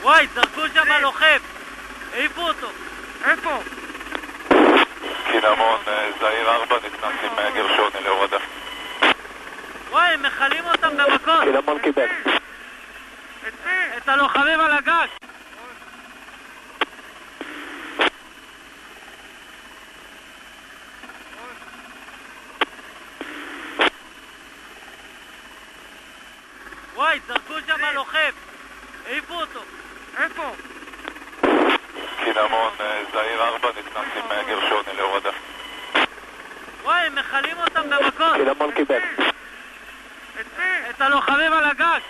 וואי, זרקו שם לוחם! העיפו אותו! איפה? קינמון, זעיר 4 נכנס עם גרשוני להורדה. וואי, הם מחלים אותם במקום! קינמון קיבל. את הלוחמים על הגג! וואי, זרקו שם לוחם! העיפו אותו! איפה? קינמון, זעיר 4 נכנס עם גרשוני להורדה. וואי, הם מחלים אותם במקום! קינמון קיבל. את הלוחמים על הגג!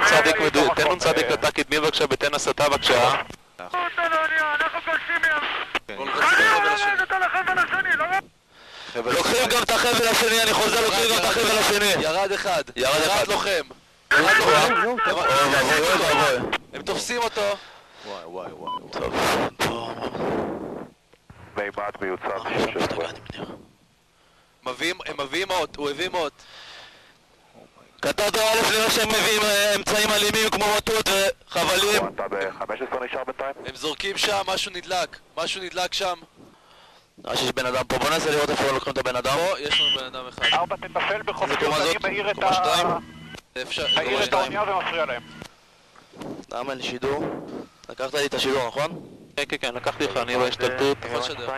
צדיק, תן לנו צדיק לתא קדמי בבקשה ותן הסתה בבקשה. אנחנו גולשים לוקחים גם את החבל השני, אני חוזר, לוקחים גם את החבל השני. ירד אחד, ירד לוחם. הם תופסים אותו. וואי טוב. מימד מיוצר הם מביאים אות, הוא הביא מות. כתבת א' נראה שהם מביאים אמצעים אלימים כמו מוטות וחבלים. אתה ב-15 נשאר בינתיים? הם זורקים שם, משהו נדלק שם. שיש בן אדם פה, בוא ננסה לראות איפה לוקחים את הבן אדם. פה יש לנו בן אדם אחד. 4 תטפל בחופשיות, אני מעיר את האונייה ומפריע להם. למה אין לי שידור? לקחת לי את השידור, נכון? כן, לקחתי לך, אני רואה השתלטות. אתה יכול לשדר.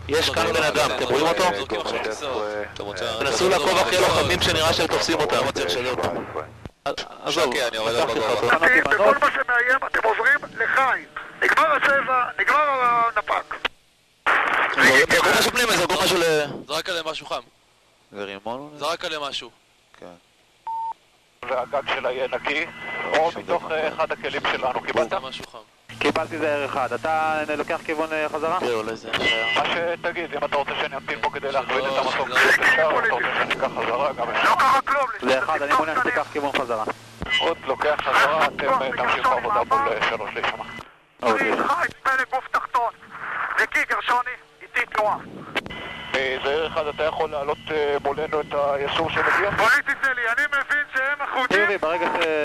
יש כאן בן אדם, אתם רואים אותו? תנסו לעקוב אחרי לוחמים שנראה שהם תופסים אותם. עזוב, אני יורד על בגובה. בכל מה שמאיים אתם עוברים לחיים. נגמר הצבע, נגמר הנפק. זרקו משהו פנימה, זרקו משהו זרק עליהם משהו חם. זרק עליהם משהו. והגג שלה יהיה נקי, או מתוך אחד הכלים שלנו. קיבלת? משהו חם. קיבלתי זהר אחד. אתה לוקח כיוון חזרה? מה שתגיד, אם אתה רוצה שאני אמתין פה כדי להכווין את המקום אפשר, אתה רוצה שאני אקח חזרה, גם אפשר. לא קרה כלום! זה אחד, אני מעוניין שתיקח כיוון חזרה. עוד לוקח חזרה, אתם תמשיכו עבודה מול 3 להישמע. חי, פלג גוף תחתון! זיקי, גרשוני, איתי תנועה. זהר אחד, אתה יכול להעלות מולנו את היסור שמגיע? פוליטי שלי, אני מבין שהם אחודים. ברגע ש...